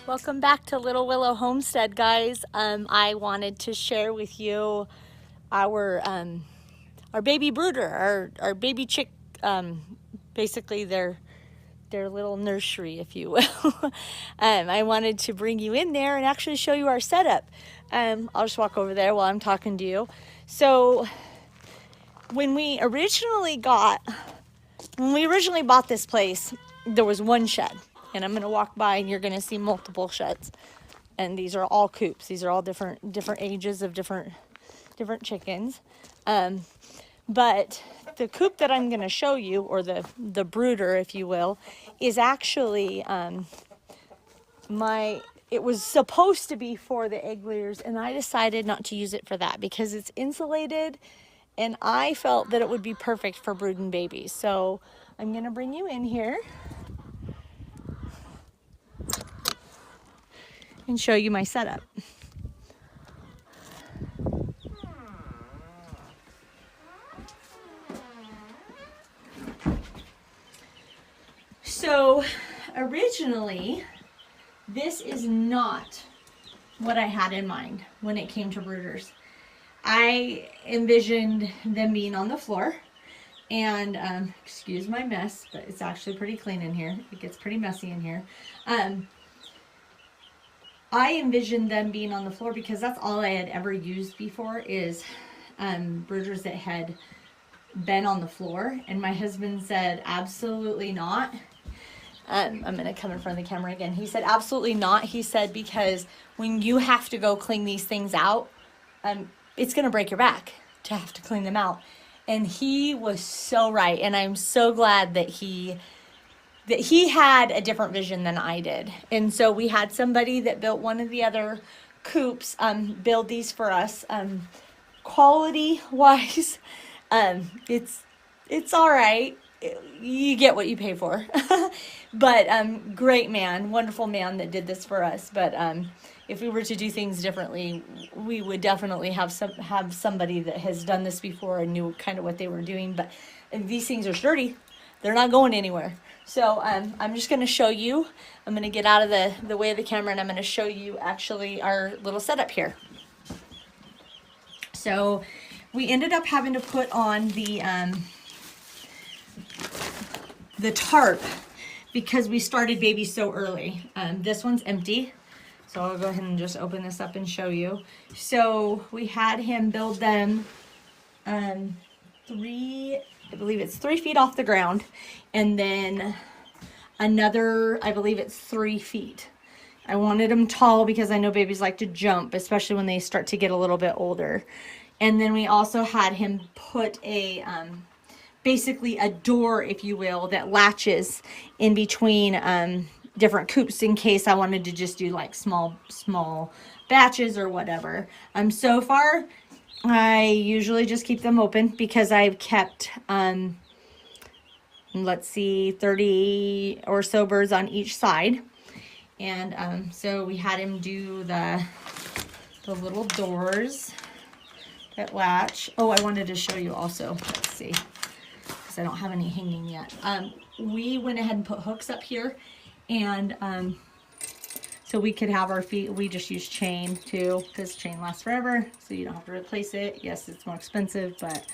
Welcome back to Little Willow Homestead, guys. I wanted to share with you our baby brooder, our baby chick, basically their little nursery, if you will. I wanted to bring you in there and actually show you our setup. I'll just walk over there while I'm talking to you. So when we originally bought this place, there was one shed. And I'm going to walk by and you're going to see multiple sheds. And these are all coops. These are all different ages of different chickens. But the coop that I'm going to show you, or the brooder, if you will, is actually it was supposed to be for the egg layers, and I decided not to use it for that because it's insulated, and I felt that it would be perfect for brooding babies. So I'm going to bring you in here and show you my setup. So originally, this is not what I had in mind when it came to brooders. I envisioned them being on the floor, and excuse my mess, but it's actually pretty clean in here. It gets pretty messy in here. I envisioned them being on the floor because that's all I had ever used before is brooders that had been on the floor. And my husband said, absolutely not. I'm going to come in front of the camera again. He said, absolutely not. He said, because when you have to go clean these things out, it's going to break your back to have to clean them out. And he was so right. And I'm so glad that he had a different vision than I did. And so we had somebody that built one of the other coops build these for us. Quality wise, it's all right. You get what you pay for. But great man, wonderful man that did this for us. But if we were to do things differently, we would definitely have somebody that has done this before and knew kind of what they were doing. But these things are sturdy. They're not going anywhere. So I'm just going to show you. I'm going to get out of the way of the camera, and I'm going to show you actually our little setup here. So we ended up having to put on the tarp because we started baby so early. This one's empty. So I'll go ahead and just open this up and show you. So we had him build them I believe it's 3 feet off the ground, and then another, I believe it's 3 feet. I wanted them tall because I know babies like to jump, especially when they start to get a little bit older. And then we also had him put a, basically a door, if you will, that latches in between different coops in case I wanted to just do like small batches or whatever. So far, I usually just keep them open because I've kept, let's see, 30 or so birds on each side. And so we had him do the little doors that latch. Oh, I wanted to show you also. Let's see, because I don't have any hanging yet. We went ahead and put hooks up here, and so we could have our feet. We just use chain too, because chain lasts forever, so you don't have to replace it. Yes, it's more expensive, but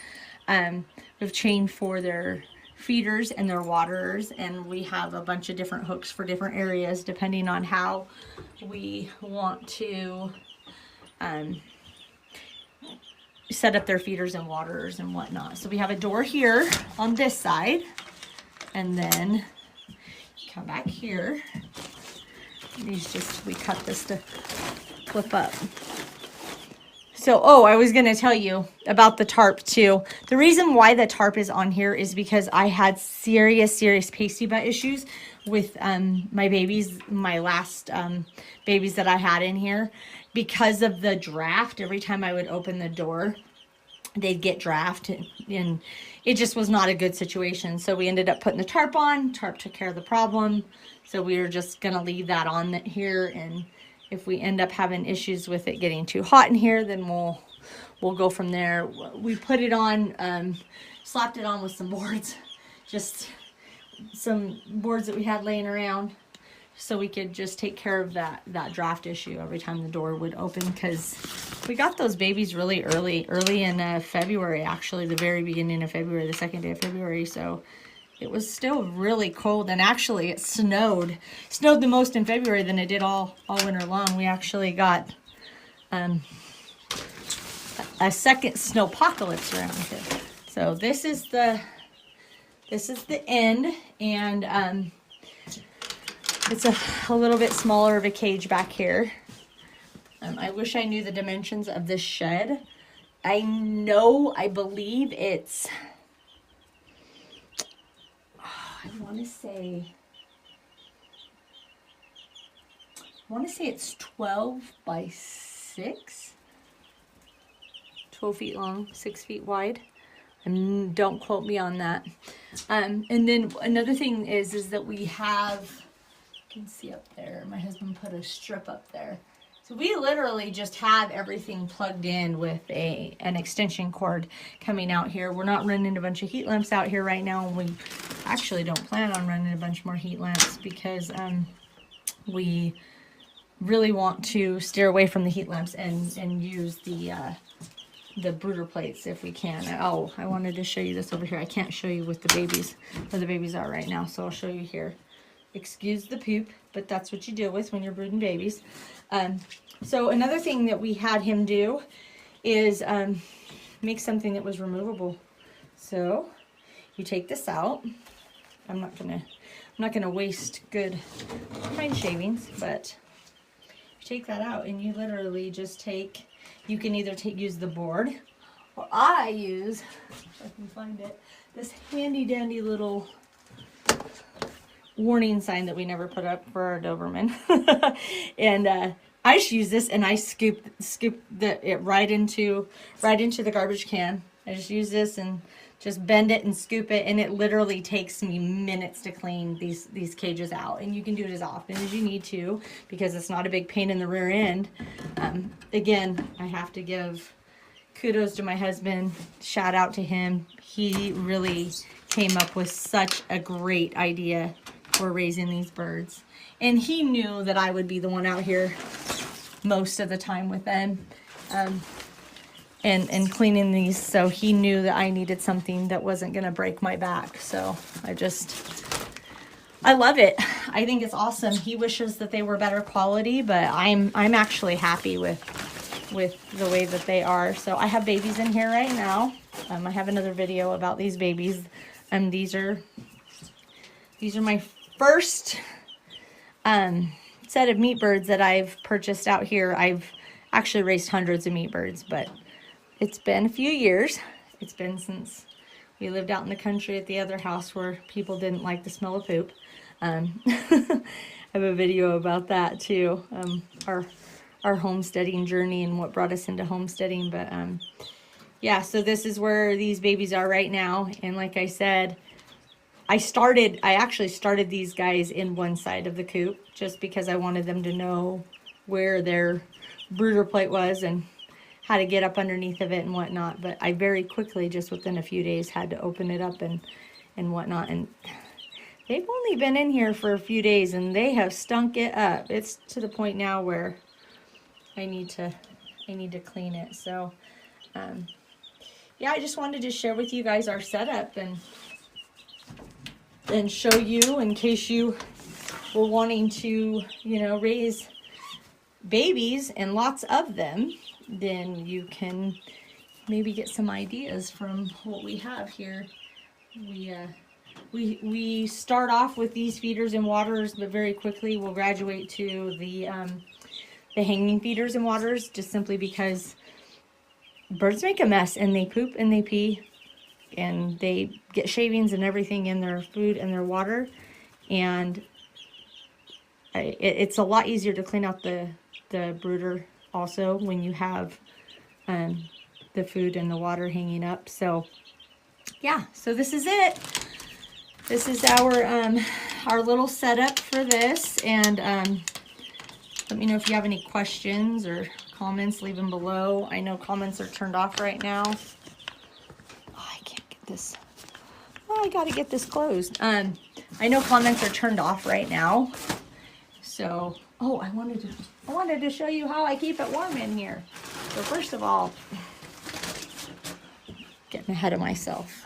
we have chain for their feeders and their waterers, and we have a bunch of different hooks for different areas depending on how we want to set up their feeders and waterers and whatnot. So we have a door here on this side, and then come back here. We cut this to flip up. So, I was going to tell you about the tarp too. The reason why the tarp is on here is because I had serious pasty butt issues with my babies, my last babies that I had in here. Because of the draft, every time I would open the door, they'd get draft, and it just was not a good situation. So we ended up putting the tarp on. Tarp took care of the problem. So we were just going to leave that on here, and if we end up having issues with it getting too hot in here, then we'll go from there. We put it on, slapped it on with some boards, just some boards that we had laying around, so we could just take care of that draft issue every time the door would open, because we got those babies really early in February, actually, the very beginning of February, the second day of February. So it was still really cold, and actually it snowed the most in February than it did all winter long. We actually got a second snowpocalypse around here. So this is the end, and it's a little bit smaller of a cage back here. I wish I knew the dimensions of this shed. I believe it's, I want to say it's 12 by 6. 12 feet long, 6 feet wide. Don't quote me on that. And then another thing is that we have, you can see up there, my husband put a strip up there. So we literally just have everything plugged in with an extension cord coming out here. We're not running a bunch of heat lamps out here right now. And we actually don't plan on running a bunch more heat lamps, because we really want to steer away from the heat lamps and use the brooder plates if we can. Oh, I wanted to show you this over here. I can't show you with the babies, where the babies are right now, so I'll show you here. Excuse the poop, but that's what you deal with when you're brooding babies. So another thing that we had him do is make something that was removable. So you take this out. I'm not gonna waste good pine shavings, but you take that out and you literally just take, you can either use the board, or I use, if I can find it, this handy dandy little warning sign that we never put up for our Doberman. And I just use this, and I scoop it right into the garbage can. I just use this and just bend it and scoop it, and it literally takes me minutes to clean these cages out. And you can do it as often as you need to, because it's not a big pain in the rear end. Again, I have to give kudos to my husband. Shout out to him. He really came up with such a great idea for raising these birds. And he knew that I would be the one out here most of the time with them. And cleaning these, so he knew that I needed something that wasn't gonna break my back. So I love it. I think it's awesome. He wishes that they were better quality, but I'm actually happy with the way that they are. So I have babies in here right now. I have another video about these babies. These are my first set of meat birds that I've purchased out here. I've actually raised hundreds of meat birds, but it's been a few years. It's been since we lived out in the country at the other house where people didn't like the smell of poop. I have a video about that too, our homesteading journey and what brought us into homesteading. But yeah, so this is where these babies are right now. And like I said, I actually started these guys in one side of the coop just because I wanted them to know where their brooder plate was and how to get up underneath of it and whatnot. But I very quickly, just within a few days, had to open it up and whatnot. And they've only been in here for a few days and they have stunk it up. It's to the point now where I need to clean it. So yeah, I just wanted to share with you guys our setup and show you, in case you were wanting to, raise babies and lots of them, then you can maybe get some ideas from what we have here. We start off with these feeders and waters, but very quickly we'll graduate to the hanging feeders and waters, just simply because birds make a mess and they poop and they pee and they get shavings and everything in their food and their water, and it's a lot easier to clean out the brooder also when you have the food and the water hanging up. So yeah, so this is it. This is our little setup for this, and let me know if you have any questions or comments. Leave them below. I know comments are turned off right now. Oh, I can't get this. Oh, I gotta get this closed. I know comments are turned off right now, So, oh, I wanted to show you how I keep it warm in here. So first of all, getting ahead of myself.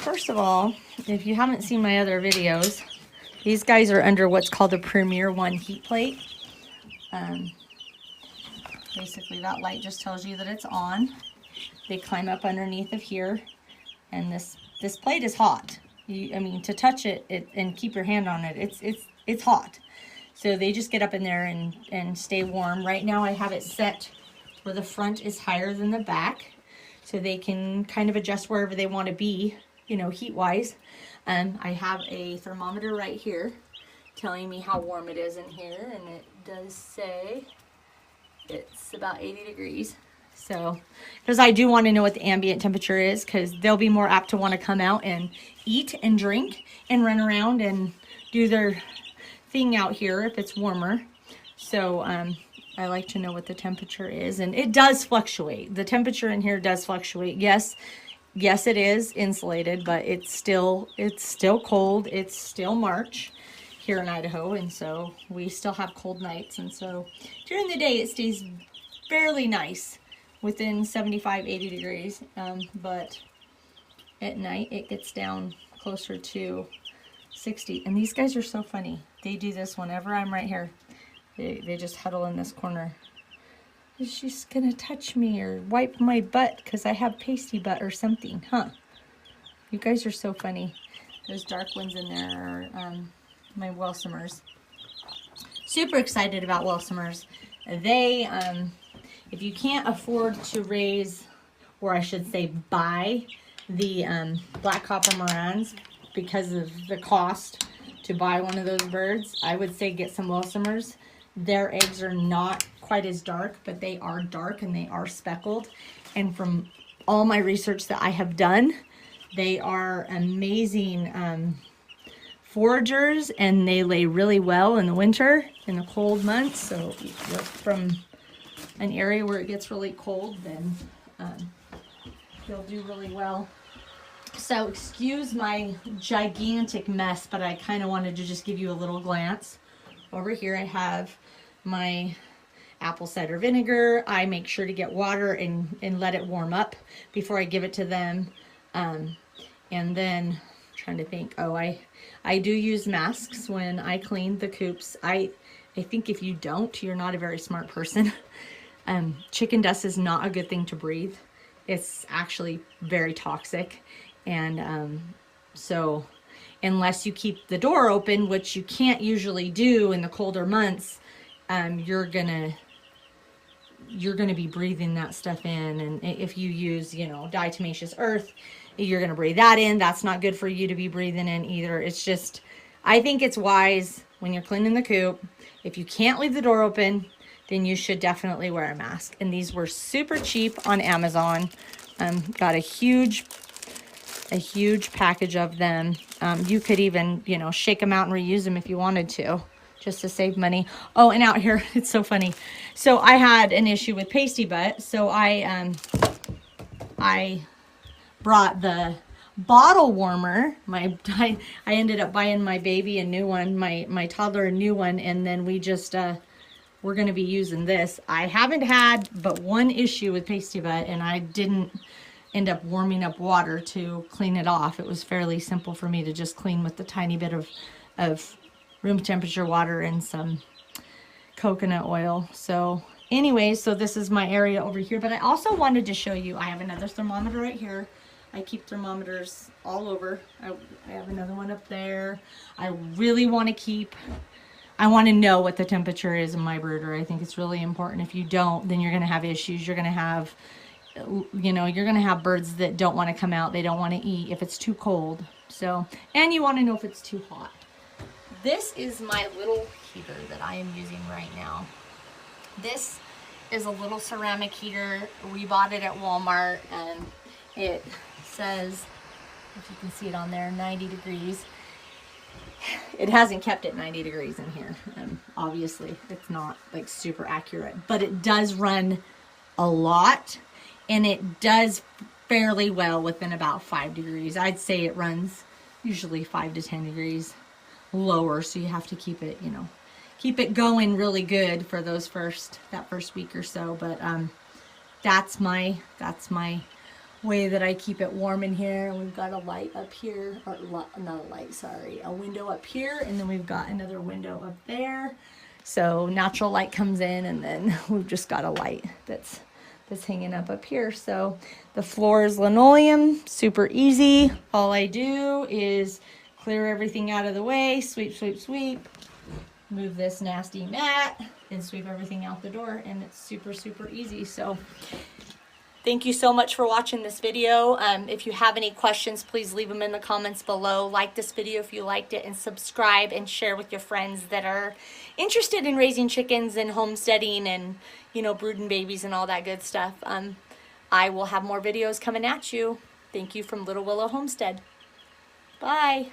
First of all, if you haven't seen my other videos, these guys are under what's called the Premier 1 heat plate. Basically, that light just tells you that it's on. They climb up underneath of here, and this plate is hot. I mean, to touch it and keep your hand on it, it's hot. So they just get up in there and stay warm. Right now, I have it set where the front is higher than the back, so they can kind of adjust wherever they want to be, you know, heat-wise. I have a thermometer right here telling me how warm it is in here, and it does say it's about 80 degrees. So, because I do want to know what the ambient temperature is, because they'll be more apt to want to come out and eat and drink and run around and do their thing out here if it's warmer. So, I like to know what the temperature is, and it does fluctuate. The temperature in here does fluctuate. Yes, it is insulated, but it's still cold. It's still March here in Idaho, and so we still have cold nights. And so during the day, it stays fairly nice, within 75, 80 degrees, but at night it gets down closer to 60. And these guys are so funny. They do this whenever I'm right here. They just huddle in this corner. She's gonna touch me or wipe my butt because I have pasty butt or something, huh? You guys are so funny. Those dark ones in there are my Welsumers. Super excited about Welsumers. They, if you can't afford to raise, or I should say buy, the black copper Morans because of the cost to buy one of those birds, I would say get some Welsumers. Their eggs are not quite as dark, but they are dark and they are speckled. And from all my research that I have done, they are amazing foragers, and they lay really well in the winter, in the cold months. So if you're from an area where it gets really cold, then they'll do really well. So excuse my gigantic mess, but I kind of wanted to just give you a little glance. Over here I have my apple cider vinegar. I make sure to get water and let it warm up before I give it to them. And then, I'm trying to think, oh, I do use masks when I clean the coops. I think if you don't, you're not a very smart person. Chicken dust is not a good thing to breathe. It's actually very toxic. And so unless you keep the door open, which you can't usually do in the colder months, you're gonna be breathing that stuff in. And if you use, you know, diatomaceous earth, you're gonna breathe that in. That's not good for you to be breathing in either. It's just, I think it's wise when you're cleaning the coop, if you can't leave the door open, then you should definitely wear a mask. And these were super cheap on Amazon. Got a huge package of them. You could even, you know, shake them out and reuse them if you wanted to, just to save money. Oh, and out here, it's so funny. So I had an issue with pasty butt. So I brought the bottle warmer. I ended up buying my baby a new one, my toddler a new one, and then we just, we're going to be using this. I haven't had but one issue with pasty butt, and I didn't end up warming up water to clean it off. It was fairly simple for me to just clean with a tiny bit of room temperature water and some coconut oil. So anyways, so this is my area over here, but I also wanted to show you, I have another thermometer right here. I keep thermometers all over. I have another one up there. I really want to keep, I want to know what the temperature is in my brooder. I think it's really important. If you don't, then you're going to have issues. You're going to have, you know, you're going to have birds that don't want to come out. They don't want to eat if it's too cold. So, and you want to know if it's too hot. This is my little heater that I am using right now. This is a little ceramic heater. We bought it at Walmart, and it says, if you can see it on there, 90 degrees. It hasn't kept it 90 degrees in here. Obviously, it's not like super accurate, but it does run a lot, and it does fairly well within about 5 degrees. I'd say it runs usually 5 to 10 degrees lower, so you have to keep it, you know, keep it going really good for those that first week or so. But that's my way that I keep it warm in here. We've got a light up here, or not a light, sorry, a window up here, and then we've got another window up there. So natural light comes in, and then we've just got a light that's hanging up here. So the floor is linoleum, super easy. All I do is clear everything out of the way, sweep, sweep, sweep, move this nasty mat, and sweep everything out the door, and it's super, super easy. So thank you so much for watching this video. If you have any questions, please leave them in the comments below. Like this video if you liked it, and subscribe and share with your friends that are interested in raising chickens and homesteading and, you know, brooding babies and all that good stuff. I will have more videos coming at you. Thank you from Little Willow Homestead. Bye.